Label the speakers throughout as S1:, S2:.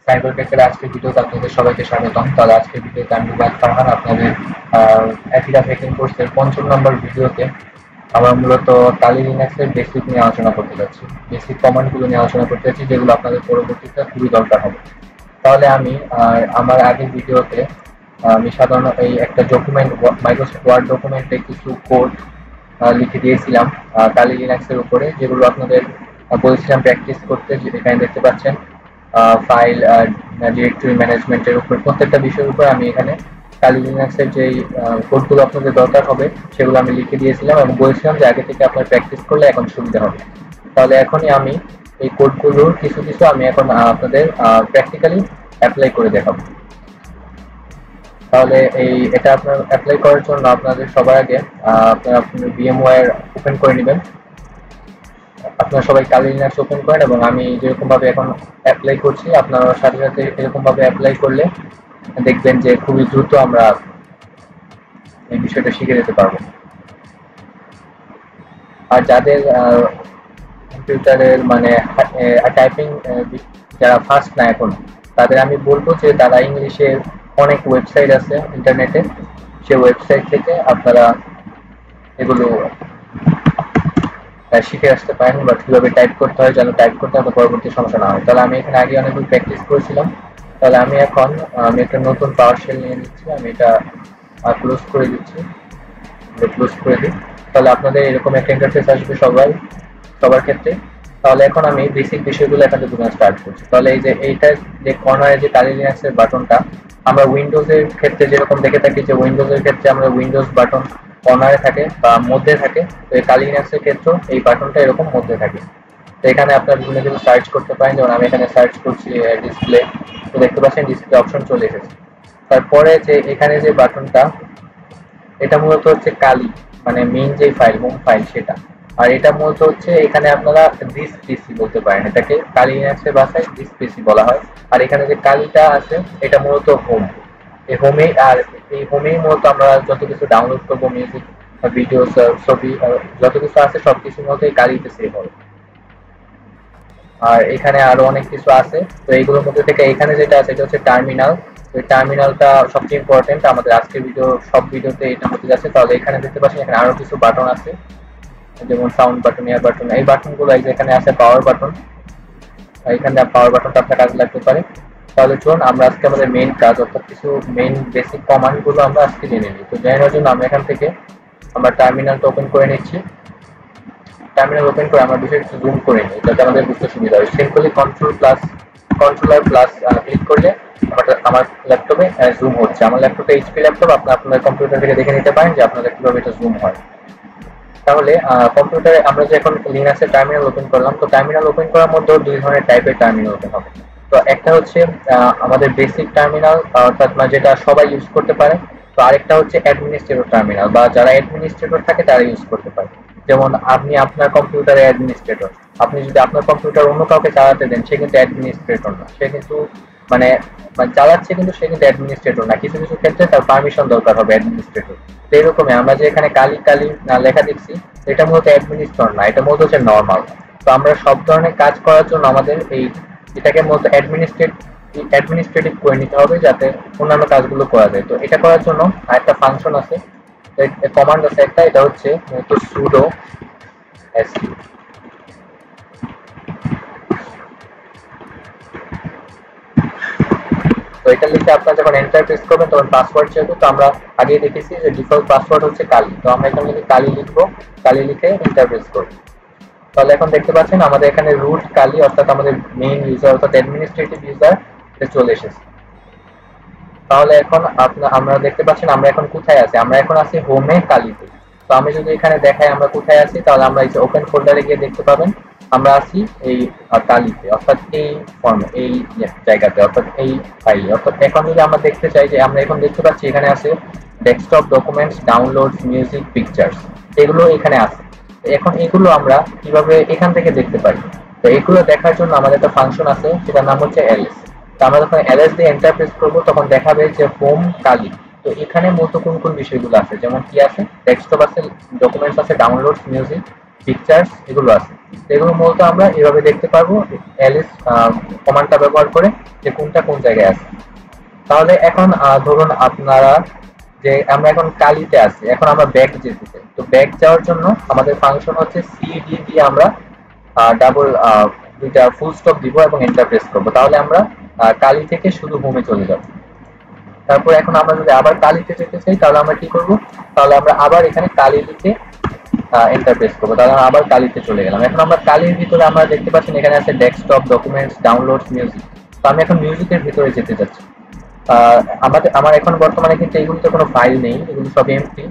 S1: Cyber ক্যাফের আজকের ভিডিওতে আপনাদের সবাইকে স্বাগতম। তাহলে আজকের ভিডিওতে আমি রুবাদ ফারহান আপনাদের অ্যাফিডাস হ্যাকিং কোর্সের ৫ম নম্বর ভিডিওতে আমরা মূলত কালি লিনাক্সের বেসিক নিয়ে আলোচনা করতে যাচ্ছি। বেসিক কমান্ডগুলো নিয়ে আলোচনা করতে যাচ্ছি, যেগুলো আপনাদের পরবর্তীতে খুবই দরকার হবে। তাহলে আমি আমার আগের ভিডিওতে আমি সাধারণত এই একটা ডকুমেন্ট, মাইক্রোসফট ওয়ার্ড ডকুমেন্টে কিছু কোড লিখে দিয়েছিলাম কালি লিনাক্সের উপরে, যেগুলো আপনাদের বলেছিলাম প্র্যাকটিস করতে। এখানে দেখতে পাচ্ছেন ফাইল ডিরেক্টরি ম্যানেজমেন্টের উপর, প্রত্যেকটা বিষয়ের উপর আমি এখানে কালি লিনাক্সের যে কোডগুলো আপনাদের দরকার হবে সেগুলো আমি লিখে দিয়েছিলাম এবং বলেছিলাম যে আগে থেকে আপনার প্র্যাকটিস করলে এখন সুবিধা হবে। তাহলে এখনই আমি এই কোডগুলোর কিছু কিছু আমি এখন আপনাদের প্র্যাকটিক্যালি অ্যাপ্লাই করে দেখাবো। তাহলে এটা আপনার অ্যাপ্লাই করার জন্য আপনাদের সবার আগে আপনারা VMware ওপেন করে নেবেন। আপনারা সবাই কালি লিনাক্স ওপেন করেন এবং আমি যেরকম ভাবে এখন অ্যাপ্লাই করছি আপনারা সাথে সাথে এরকম ভাবে অ্যাপ্লাই করলে দেখবেন যে খুবই দ্রুত আমরা এই বিষয়টা শিখে যেতে পারবো। আর যাদের কম্পিউটারের মানে টাইপিং যারা ফাস্ট না এখন, তাদের আমি বলবো যে তারা ইংলিশের অনেক ওয়েবসাইট আছে ইন্টারনেটে, সেই ওয়েবসাইট থেকে আপনারা এগুলো শিখে আসতে পারেন বা কীভাবে টাইপ করতে হয়, যেন টাইপ করতে হবে পরবর্তী সমস্যা না হয়। তাহলে আমি এখানে আগে অনেকগুলো প্র্যাকটিস করেছিলাম। তাহলে আমি এখন একটা নতুন পাওয়ার শেল নিয়ে নিচ্ছি, আমি এটা ক্লোজ করে দিচ্ছি, ক্লোজ করে দিই। তাহলে আপনাদের এরকম একটা ইন্টারফেস আসবে সবার ক্ষেত্রে। তাহলে এখন আমি বেসিক বিষয়গুলো এখানে বোঝানো স্টার্ট করছি। তাহলে এই যে এইটা যে কর্নারে যে কালি লিনাক্সের বাটনটা, আমরা উইন্ডোজের ক্ষেত্রে যেরকম দেখে থাকি যে উইন্ডোজের ক্ষেত্রে আমরা উইন্ডোজ বাটন কর্নারে থাকে বা মধ্যে থাকে, তো এই কালি লিনাক্সের ক্ষেত্রে এই বাটনটা এরকম মধ্যে থাকে। তো এখানে আপনার বিভিন্ন কিছু সার্চ করতে পারেন, যেমন আমি এখানে সার্চ করছি ডিসপ্লে, তো দেখতে পাচ্ছেন ডিসপ্লে অপশন চলে এসেছে। তারপরে যে এখানে যে বাটনটা, এটা মূলত হচ্ছে কালি, মানে মেইন যে ফাইল, হোম ফাইল সেটা। আর এটা মূলত হচ্ছে এখানে আপনারা দিস পিসি বলতে পারেন, এটাকে কালি লিনাক্সের ভাষায় দিস পিসি বলা হয়। আর এখানে যে কালিটা আছে এটা মূলত হোম, এই হোমে, আর এই হোমেই মূলত আমরা যত কিছু ডাউনলোড করবো, মিউজিক, ভিডিও, ছবি, যত কিছু আছে সবকিছুর মধ্যে এই কালিতে সেভ হবে। আর এখানে আরো অনেক কিছু আছে, তো এইগুলোর মধ্যে থেকে এখানে যেটা আছে এটা হচ্ছে টার্মিনাল। ওই টার্মিনালটা সবচেয়ে ইম্পর্টেন্ট, আমাদের আজকের সব ভিডিওতে এটা হতে যাচ্ছে। তাহলে এখানে দেখতে পাচ্ছেন এখানে আরো কিছু বাটন আছে, যেমন সাউন্ড বাটন, এয়ার বাটন, এই বাটনগুলো এই যে এখানে আছে পাওয়ার বাটন, এখানে পাওয়ার বাটনটা আপনার কাজে লাগতে পারে। তাহলে চলুন আমরা আজকে আমাদের মেইন কাজ, অর্থাৎ কিছু মেইন বেসিক কমান্ডগুলো আমরা আজকে জেনে নিই। তো জানার জন্য আমরা এখান থেকে আমরা টার্মিনালটা ওপেন করে নিচ্ছি। টার্মিনাল ওপেন করে আমরা বিষয়টা একটু জুম করে নিই যাতে আমাদের বুঝতে সুবিধা হয়। সিম্পলি কন্ট্রোলার প্লাস ক্লিক করলে আমার ল্যাপটপে জুম হচ্ছে। আমার ল্যাপটপে এইচপি ল্যাপটপ, আপনার কম্পিউটার থেকে দেখে নিতে পারেন যে আপনাদের কিভাবে এটা জুম হয়। তাহলে কম্পিউটারে আমরা যে এখন লিনাক্সের টার্মিনাল ওপেন করলাম, তো টার্মিনাল ওপেন করার মধ্যে দুই ধরনের টাইপের টার্মিনাল ওপেন হবে। তো একটা হচ্ছে আমাদের বেসিক টার্মিনাল, অর্থাৎ যেটা সবাই ইউজ করতে পারে। তো আরেকটা হচ্ছে অ্যাডমিনিস্ট্রেটর টার্মিনাল, বা যারা অ্যাডমিনিস্ট্রেটর থাকে তারা ইউজ করতে পারে। যেমন আপনি আপনার কম্পিউটারে অ্যাডমিনিস্ট্রেটর, আপনি যদি আপনার কম্পিউটার অন্য কাউকে চালাতে দেন, সে কিন্তু অ্যাডমিনিস্ট্রেটর না, সে কিন্তু মানে চালাচ্ছে কিন্তু সে কিন্তু অ্যাডমিনিস্ট্রেটর না। কিছু কিছু ক্ষেত্রে তার পারমিশন দরকার হবে অ্যাডমিনিস্ট্রেটর। তো এরকমই আমরা যে এখানে কালি কালি লেখা দেখছি, এটা মূলত অ্যাডমিনিস্ট্রেটর না, এটা মূলত হচ্ছে নর্মাল। তো আমরা সব ধরনের কাজ করার জন্য আমাদের এটাকে মূলত অ্যাডমিনিস্ট্রেটিভ করে নিতে হবে, যাতে অন্যান্য কাজগুলো করা যায়। তো এটা করার জন্য আরেকটা ফাংশন আছে, কমান্ড আছে একটা, এটা হচ্ছে মূলত সুডো সু। তো এটা লিখে আপনারা যখন এন্টার প্রেস করবেন তখন পাসওয়ার্ড চাইবে। তো আমরা আগেই দেখেছি যে ডিফল্ট পাসওয়ার্ড হচ্ছে কালি, তো আমরা এখানে কালি লিখবো, কালি লিখে এন্টার প্রেস করবো। তাহলে এখন দেখতে পাচ্ছেন আমাদের এখানে রুট কালি, অর্থাৎ আমাদের মেইন ইউজার অর্থাৎ অ্যাডমিনিস্ট্রেটিভ ইউজার এটা চলে এসেছে। তাহলে এখন আমরা দেখতে পাচ্ছেন আমরা এখন কোথায় আছি, আমরা এখন আছি হোমে কালিতে। তো আমি যদি এখানে দেখাই আমরা কোথায় আছি, তাহলে আমরা এই যে ওপেন ফোল্ডারে গিয়ে দেখতে পাবেন আমরা আছি এই কালিতে, অর্থাৎ এই ফর্মে, এই জায়গাতে, অর্থাৎ এই ফাইলে। অর্থাৎ এখন যদি আমরা দেখতে চাই, যে আমরা এখন দেখতে পাচ্ছি এখানে আছে desktop, documents, downloads, music, pictures, এগুলো এখানে আছে। এখন এগুলো আমরা কিভাবে এখান থেকে দেখতে পারি? তো এগুলো দেখার জন্য আমাদের একটা ফাংশন আছে, সেটার নাম হচ্ছে এলএস। তো আমরা যখন এলএস দিয়ে এন্টার প্রেস করবো তখন দেখাবে যে হোম কালি। তো এখানে মূলত কোন কোন বিষয়গুলো আছে, যেমন কি আছে, ডেস্কটপ আছে, ডকুমেন্টস আছে, ডাউনলোডস, মিউজিক, পিকচার্স এগুলো আছে। এগুলো মূলত আমরা এভাবে দেখতে পারবো এলএস কমান্ডটা ব্যবহার করে যে কোনটা কোন জায়গায় আছে। তাহলে এখন ধরুন আপনারা যে আমরা এখন কালিতে আছি, এখন আমরা ব্যাক যেতে চাই। তো ব্যাক যাওয়ার জন্য আমাদের ফাংশন হচ্ছে সিডি দিয়ে আমরা ডাবল দুইটা ফুল স্টপ দিব এবং এন্টার প্রেস করবো। তাহলে আমরা কালি থেকে শুধু হোমে চলে যাব। তারপর এখন আমরা যদি আবার কালিতে যেতে চাই তাহলে আমরা কি করব, তাহলে আমরা আবার এখানে কালি লিখে এন্টার প্রেস করবো। তাহলে আমরা আবার কালিতে চলে গেলাম। এখন আমরা কালির ভিতরে আমরা দেখতে পাচ্ছেন এখানে আছে ডেস্কটপ, ডকুমেন্টস, ডাউনলোডস, মিউজিক। তো আমি এখন মিউজিকের ভিতরে যেতে চাচ্ছি। আমার এখন বর্তমানে কিন্তু এইগুলোতে কোনো ফাইল নেই, এগুলো সব এমটি,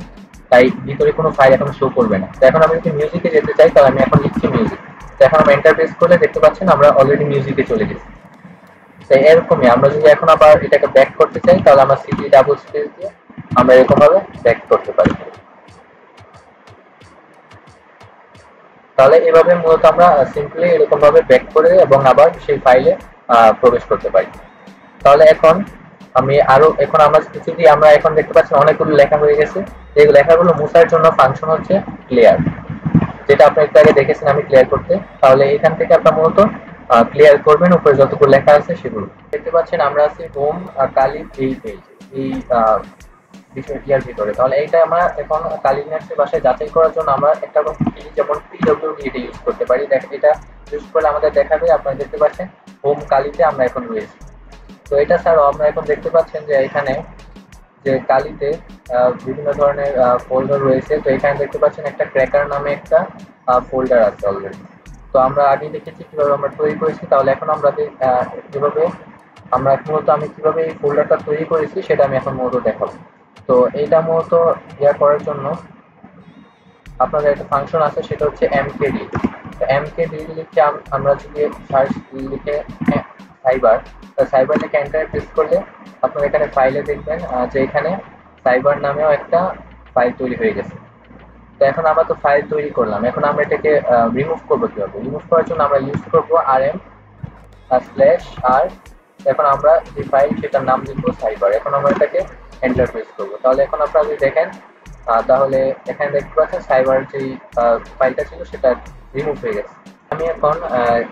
S1: তাই ভিতরে কোনো ফাইল এখন শো করবে না। তো এখন আমি যদি মিউজিকে যেতে চাই তাহলে আমি এখন লিখছি মিউজিক। তো এখন আমরা এন্টার প্রেস করলে দেখতে পাচ্ছেন আমরা অলরেডি মিউজিকে চলে গেছি। তো এরকমই আমরা যদি এখন আবার এটাকে ব্যাক করতে চাই তাহলে আমরা সিডি ডাবল স্পেস দিয়ে আমরা এরকম ভাবে ব্যাক করতে পারি। তাহলে এভাবে মূলত আমরা সিম্পলি এরকম ভাবে ব্যাক করে এবং আবার সেই ফাইলে প্রবেশ করতে পারি। তাহলে এখন আমি আরো এখন আমরা কিছু দিয়ে আমরা এখন দেখতে পাচ্ছি অনেকগুলো লেখা হয়ে গেছে। এই লেখাগুলো মুছার জন্য ফাংশন হচ্ছে ক্লিয়ার, যেটা আপনি একটু আগে দেখেছেন আমি ক্লিয়ার করতে। তাহলে এখান থেকে আপনার মূলত ক্লিয়ার করবেন উপরে যতগুলো লেখা আছে সেগুলো। দেখতে পাচ্ছেন আমরা আছি হোম কালি এই পেজ, এই বিষয়টির ভিতরে। তাহলে এইটা আমরা এখন কালিনাক্সের ভাষায় যাচাই করার জন্য আমরা একটা যেমন পিডব্লিউডি এটা ইউজ করতে পারি। এটা ইউজ করলে আমাদের দেখাবে, আপনারা দেখতে পাচ্ছেন হোম কালিতে আমরা এখন রয়েছি। তো এটা ছাড়াও আমরা এখন দেখতে পাচ্ছেন যে এখানে যে কালিতে বিভিন্ন ধরনের ফোল্ডার রয়েছে। তো এখানে দেখতে পাচ্ছেন একটা ক্র্যাকার নামে একটা ফোল্ডার আছে অলরেডি। তো আমরা আগে দেখেছি কিভাবে আমরা তৈরি করেছি। তাহলে এখন আমরা কিভাবে আমরা মূলত আমি কিভাবে এই ফোল্ডারটা তৈরি করেছি সেটা আমি এখন মূলত দেখাবো। তো এইটা মূলত করার জন্য আপনাদের একটা ফাংশন আছে, সেটা হচ্ছে mkd। তো mkd লিখে আমরা যদি সার্চ লিখে সাইবার, সাইবার লিখে এন্টার প্রেস করলে আপনারা এখানে ফাইলে দেখবেন যে এখানে সাইবার নামেও একটা ফাইল তৈরি হয়ে গেছে। তো এখন আমরা তো ফাইল তৈরি করলাম, এখন আমরা এটাকে রিমুভ করবো কিভাবে? রিমুভ করার জন্য আমরা ইউজ করবো rm/r। এখন আমরা যে ফাইল সেটার নাম লিখবো সাইবার। এখন আমরা এটাকে এন্টার প্রেস করবো। তাহলে এখন আপনারা যদি দেখেন তাহলে এখানে দেখতে পাচ্ছেন সাইবার যেই ফাইলটা ছিল সেটা রিমুভ হয়ে গেছে। আমি এখন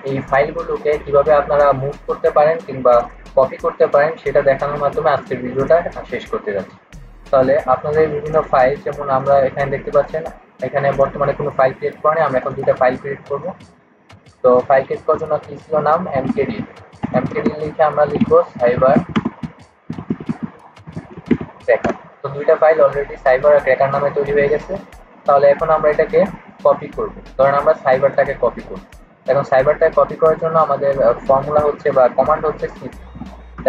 S1: এই ফাইলগুলোকে কিভাবে আপনারা মুভ করতে পারেন কিংবা কপি করতে পারেন সেটা দেখানোর মাধ্যমে আজকের ভিডিওটা শেষ করতে যাচ্ছি। তাহলে আপনাদের বিভিন্ন ফাইল, যেমন আমরা এখানে দেখতে পাচ্ছেন এখানে বর্তমানে কোনো ফাইল ক্রিয়েট করেনি, আমরা এখন দুটো ফাইল ক্রিয়েট করব। তো ফাইল ক্রিয়েট করার জন্য কি ছিল নাম mkd, mkd লিখে আমরা লিখবো সাইবার ক্র্যাকার। তো দুইটা ফাইল অলরেডি সাইবার আর ক্র্যাকার নামে তৈরি হয়ে গেছে। তাহলে এখন আমরা এটাকে কপি করব। ধরেন আমরা সাইবারটাকে কপি করব। এখন সাইবারটাকে কপি করার জন্য আমাদের ফর্মুলা হচ্ছে বা কমান্ড হচ্ছে সিপি।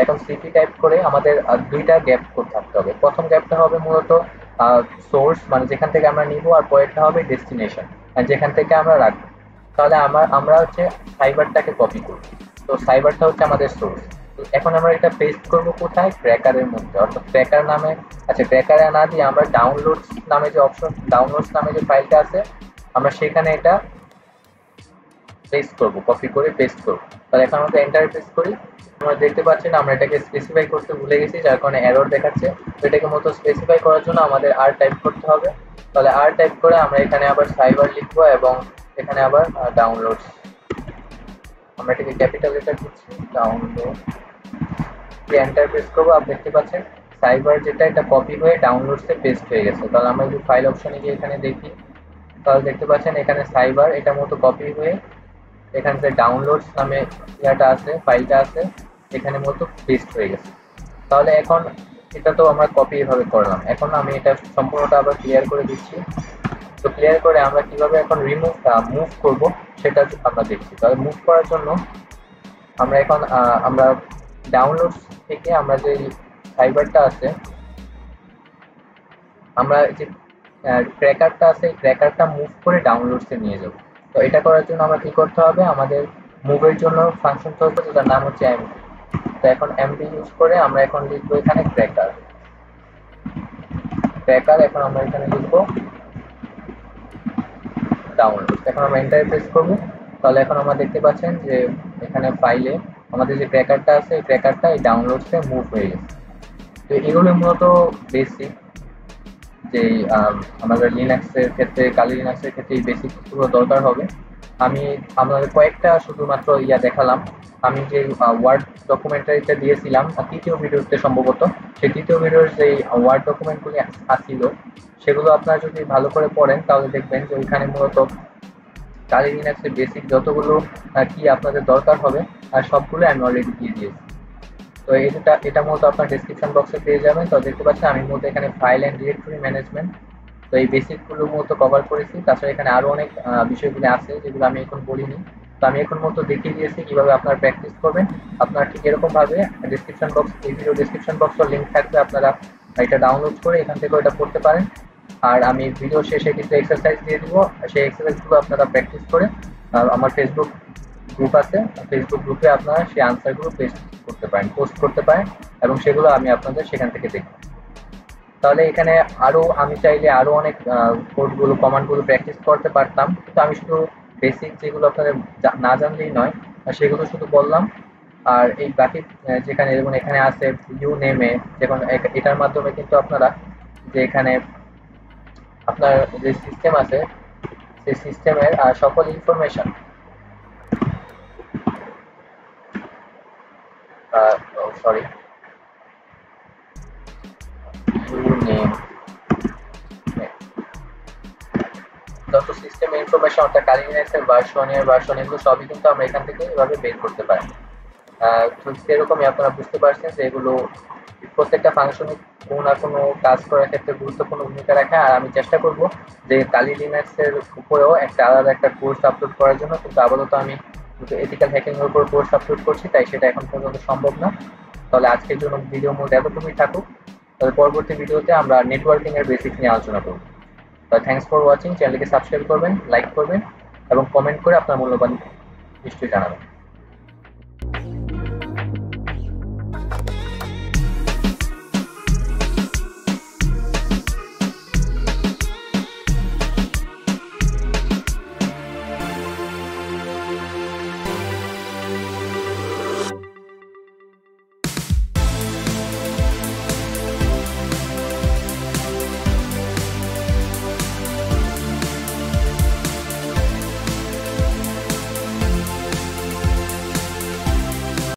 S1: এখন সিপি টাইপ করে আমাদের দুইটা গ্যাপ কোড থাকতে হবে। প্রথম গ্যাপটা হবে মূলত সোর্স, মানে যেখান থেকে আমরা নিব, আর পরেরটা হবে ডেস্টিনেশন, যেখান থেকে আমরা রাখবো। তাহলে আমরা হচ্ছে সাইবারটাকে কপি করব। তো সাইবারটা হচ্ছে আমাদের সোর্স। এখন আমরা এটা পেস্ট করব কোথায়? ক্র্যাকারের মধ্যে, অর্থাৎ ক্র্যাকার নামে। আচ্ছা, ক্র্যাকারে না দিয়ে আমরা ডাউনলোডস নামে যে অপশন, ডাউনলোডস নামে যে ফাইলটা আছে আমরা সেখানে এটা পেস্ট করব, কপি করে পেস্ট করব। তাহলে এখন আমরা এন্টার প্রেস করি। আমরা দেখতে পাচ্ছেন আমরা এটাকে স্পেসিফাই করতে ভুলে গেছি, যার কারণে এরর দেখাচ্ছে। তো এটাকে মতো স্পেসিফাই করার জন্য আমাদের আর টাইপ করতে হবে। তাহলে আর টাইপ করে আমরা এখানে আবার সাইবার লিখবো এবং এখানে আবার ডাউনলোডস, আমরা এটাকে ক্যাপিটাল লেটার দিচ্ছি, ডাউনলোড, এন্টার প্রেস করবো। আপনি দেখতে পাচ্ছেন সাইবার যেটা এটা কপি হয়ে ডাউনলোডসে পেস্ট হয়ে গেছে। তাহলে আমরা যদি ফাইল অপশনে গিয়ে এখানে দেখি তাহলে দেখতে পাচ্ছেন এখানে সাইবার এটা মতো কপি হয়ে এখানে যে ডাউনলোডস নামে ইয়াটা আছে, ফাইলটা আছে, এখানে মতো পেস্ট হয়ে গেছে। তাহলে এখন এটা তো আমরা কপি এভাবে করলাম। এখন আমি এটা সম্পূর্ণটা আবার ক্লিয়ার করে দিচ্ছি। তো ক্লিয়ার করে আমরা কিভাবে এখন মুভ করব সেটা আমরা দেখছি। তাহলে মুভ করার জন্য আমরা এখন আমরা ডাউনলোডস থেকে আমরা যে ফাইবারটা আছে, আমরা যে ক্র্যাকারটা আছে এই ক্র্যাকারটা মুভ করে ডাউনলোডসে নিয়ে যাব। তো এটা করার জন্য আমরা কি করতে হবে? আমাদের মুভের জন্য ফাংশন চলবে যেটার নাম হচ্ছে এমডি। তো এখন এমডি ইউজ করে আমরা এখন লিখবো এখানে ক্র্যাকার। এখন আমরা এখানে লিখবো ডাউনলোড। এখন আমরা এন্টার প্রেস করব। তাহলে এখন আমরা দেখতে পাচ্ছেন যে এখানে ফাইলে আমাদের যে ক্র্যাকারটা আছে এই ক্র্যাকারটা এই ডাউনলোডসে মুভ হয়ে গেছে। তো এগুলো মূলত বেসিক। যে আমাদের লিনাক্সের ক্ষেত্রে কালি লিনাক্সের ক্ষেত্রে এই বেসিক গুলো দরকার হবে। আমি আপনাদের কয়েকটা শুধুমাত্র দেখালাম। আমি যে ওয়ার্ড ডকুমেন্টারিটা দিয়েছিলাম তৃতীয় ভিডিওতে সম্ভবত, সেই তৃতীয় ভিডিওর যে ওয়ার্ড ডকুমেন্টগুলি আসছিল সেগুলো আপনারা যদি ভালো করে পড়েন তাহলে দেখবেন যে ওইখানে মূলত কালি লিনাক্সের বেসিক যতগুলো কি আপনাদের দরকার হবে আর সবগুলো আমি অলরেডি দিয়ে দিয়েছি। তো এটা মূলত আপনার ডেসক্রিপশন বক্সে পেয়ে যাবেন। তো দেখতে পাচ্ছেন আমি মূলত এখানে ফাইল অ্যান্ড ডিরেক্টরি ম্যানেজমেন্ট, তো এই বেসিক গুলো মূলত কভার করেছি। তাছাড়া এখানে আরো অনেক বিষয়গুলো আছে যেগুলো আমি এখন বলিনি। তো আমি এখন মূলত দেখিয়ে দিয়েছি কিভাবে আপনারা প্র্যাকটিস করবেন। আপনারা ঠিক এরকম ভাবে ডেসক্রিপশন বক্স, এই ভিডিও ডেসক্রিপশন বক্সের লিঙ্ক থাকবে, আপনারা এটা ডাউনলোড করে এখান থেকে ওটা পড়তে পারেন। আর আমি ভিডিও শেষে কিছু এক্সারসাইজ দিয়ে দিব, সেই এক্সারসাইজগুলো আপনারা প্র্যাকটিস করে আমার ফেসবুক গ্রুপ আছে, ফেসবুক গ্রুপে আপনারা সেই আনসারগুলো পেস্ট করতে পারেন, পোস্ট করতে পারেন এবং সেগুলো আমি আপনাদের সেখান থেকে দেখব। তাহলে এখানে আরো আমি চাইলে আরো অনেক কোডগুলো কমান্ডগুলো প্র্যাকটিস করতে পারতাম, কিন্তু আমি শুধু বেসিক যেগুলো আপনাদের না জানলেই নয় সেগুলো শুধু বললাম। আর এই বাকি যেখানে যেমন এখানে আছে ইউ নেমে, যেমন এটার মাধ্যমে কিন্তু আপনারা যে এখানে আপনার যে সিস্টেম আছে সেই সিস্টেমের সকল ইনফরমেশন, সরি, ইউ নেম, যত সিস্টেম ইনফরমেশন অর্থাৎ কালিনাক্সের ভার্সন এগুলো সবই কিন্তু আমরা এখান থেকে এভাবে বের করতে পারি। তো সেরকমই আপনারা বুঝতে পারছেন যে এগুলো প্রত্যেকটা ফাংশনে কোনো না কোনো কাজ করার ক্ষেত্রে গুরুত্বপূর্ণ ভূমিকা রাখে। আর আমি চেষ্টা করব যে কালি লিনাক্সের উপরেও একটা আলাদা একটা কোর্স আপলোড করার জন্য, কিন্তু আপাতত আমি এথিক্যাল হ্যাকিং এর উপর কোর্স আপলোড করছি, তাই সেটা এখন পর্যন্ত সম্ভব না। তাহলে আজকের জন্য ভিডিও মোড এতটুকুই থাকুক। তবে পরবর্তী ভিডিওতে আমরা নেটওয়ার্কিং এর বেসিক নিয়ে আলোচনা করব। Thanks for watching. চ্যানেলকে সাবস্ক্রাইব করবেন, লাইক করবেন এবং কমেন্ট করে আপনার মূল্যবান নিশ্চয়ই জানাবেন।